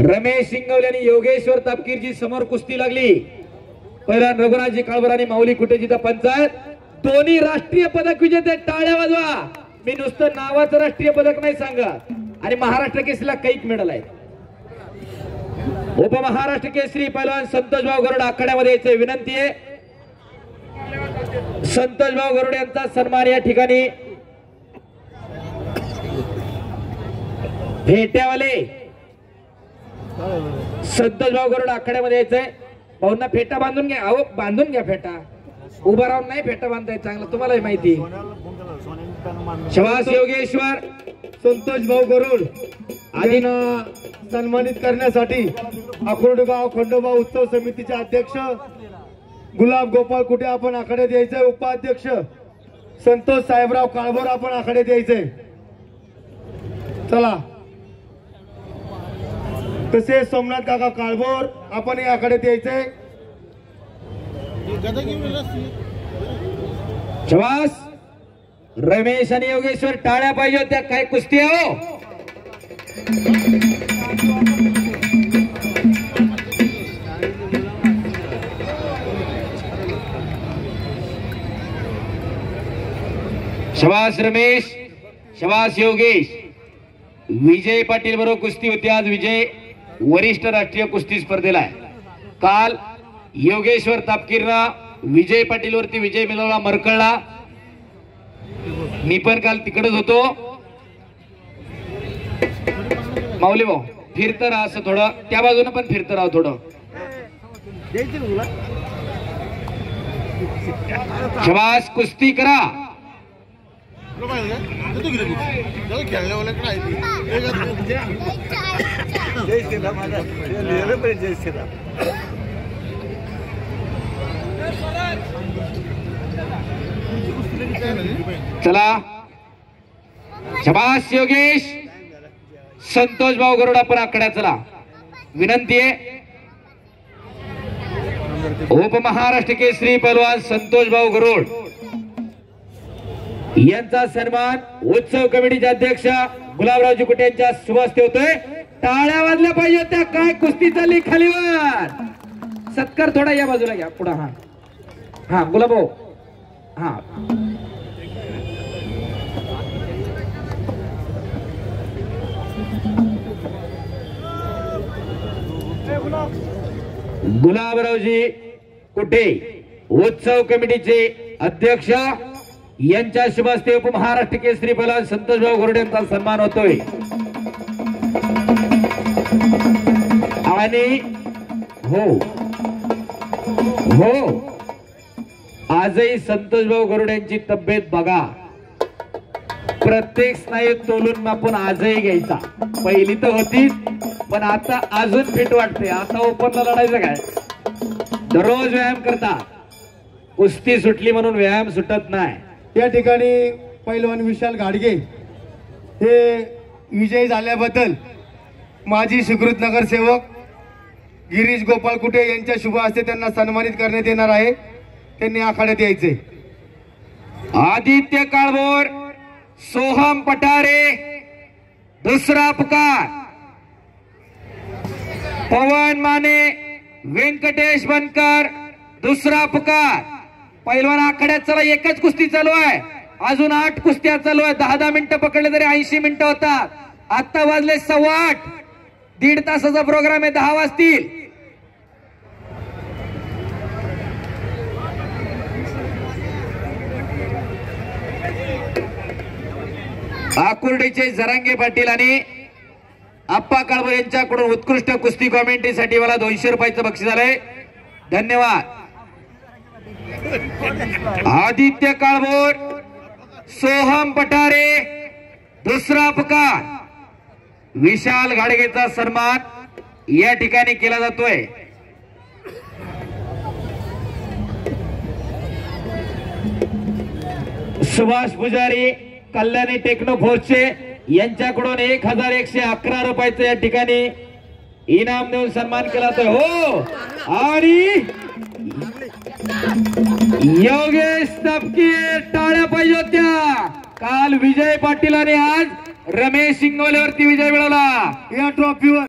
रमेश सिंगवले आणि योगेश्वर तापकीरजी समोर कुस्ती लागली। पहिला रघुनाथजी काळभोर आणि माऊली कुटेजीचा पंचायत, दोन्ही राष्ट्रीय पदक विजेते, टाळ्या वाजवा। मी नुसतं नावाचं राष्ट्रीय पदक नाही सांगत, आणि महाराष्ट्र केसरीला कैक मेडल आहे। उपमहाराष्ट्र केसरी पहिलवान संतोषभाऊ गरुड आखाड्यामध्ये यायचे विनंती आहे। संतोषभाऊ गरुड यांचा सन्मान या ठिकाणी फेट्यावाले संतोषभाऊ गरुड आखाड्यामध्ये यायचंय। भाऊंना फेटा बांधून घ्या, अहो बांधून घ्या फेटा, उभा राहून नाही फेटा बांधताय, चांगलं तुम्हालाही माहिती। शवास योगेश्वर संतोषभाऊ गरुड आदींना सन्मानित करण्यासाठी अक्रोडगाव खंडोबा उत्सव समितीचे अध्यक्ष गुलाब गोपाळ कुटे आपण आखाड्यात यायचे, उपाध्यक्ष संतोष साहेबराव काळभोर आपण आखाड्यात यायचे। चला, तसेच सोमनाथ काका काळभोर आपण या आखाड्यात यायचे। शवास रमेश आणि योगेश्वर, टाळ्या पाहिजे होत्या, काय कुस्ती आहे हो। शवास रमेश, शवास योगेश। विजय पाटील बरोबर कुस्ती होती आज। विजय वरिष्ठ राष्ट्रीय कुस्ती स्पर्धेला आहे। काल योगेश्वर तापकीरनं विजय पाटील वरती विजय मिळवला मरकळला। मी पण काल तिकडेच होतो। माऊली भाऊ फिरतं राहा असं थोडं, त्या बाजूने पण फिरतं राहा थोडं। शबास, कुस्ती करा। चला, शबास योगेश, संतोष भाऊ गरुड आपण आकडा। चला, विनंती आहे उपमहाराष्ट्र केसरी पहलवान संतोष भाऊ गरुड यांचा सन्मान उत्सव कमिटीचे अध्यक्ष गुलाबरावजी कुटे यांच्या शुभ हस्ते होतोय। टाळ्या वाजल्या पाहिजे त्या, काय कुस्ती चालली खालीवर। सत्कार थोडा या बाजूला घ्या, पुढे। हा हा गुलाब भाऊ, हा गुलाबरावजी कुटे उत्सव कमिटीचे अध्यक्ष यांच्या शुभ हस्ते उपमहाराष्ट्र केसरी पहलवान संतोषभाऊ गरुड यांचा सन्मान होतोय। आणि हो हो, आजही संतोषभाऊ गरुड यांची तब्येत बघा, प्रत्येक स्नायू तोलून मापून आजही घ्यायचा। पहिली तर होतीच, पण आता अजून फिट वाटते। आता ओपनला लढायचं काय, दररोज व्यायाम करता, कुस्ती सुटली म्हणून व्यायाम सुटत नाही। या ठिकाणी पैलवान विशाल घाडगे हे विजयी झाल्याबद्दल माजी सुकृत नगरसेवक गिरीश गोपाळ कुटे यांच्या शुभ हस्ते त्यांना सन्मानित करण्यात येणार आहे। त्यांनी आखाड्यात यायचे। आदित्य काळभोर, सोहम पटारे दुसरा पुकार, पवन माने, व्यंकटेश बनकर दुसरा पुकार। पहिलवान आखाड्यात चला, एकच कुस्ती चालू आहे, अजून 8 कुस्त्या चालू आहे। 10-10 मिनिटं पकडले तरी 80 मिनिटं होतात। आता वाजले 8:15, 1.5 तासाचा प्रोग्राम आहे, 10 वाजतील। आकुर्डीचे जरांगे पाटील आणि आप्पा काळभोर यांच्याकडून उत्कृष्ट कुस्ती कॉमेंट्रीसाठी मला 200 रुपयाचं बक्षीस आलंय, धन्यवाद। आदित्य काळभोर, सोहम पटारे दुसरा पुकार। विशाल घाडगेचा सन्मान या ठिकाणी केला जातोय। सुभाष पुजारी कल्याणी टेक्नो फोर्सचे यांच्याकडून 1111 रुपयाचं या ठिकाणी इनाम देऊन सन्मान केला जातोय। हो, आणि योगेश तापकीर, टाळ्या पाहिजे होत्या। काल विजय पाटील आणि आज रमेश सिंगवलेवरती विजय मिळवला। या ट्रॉफीवर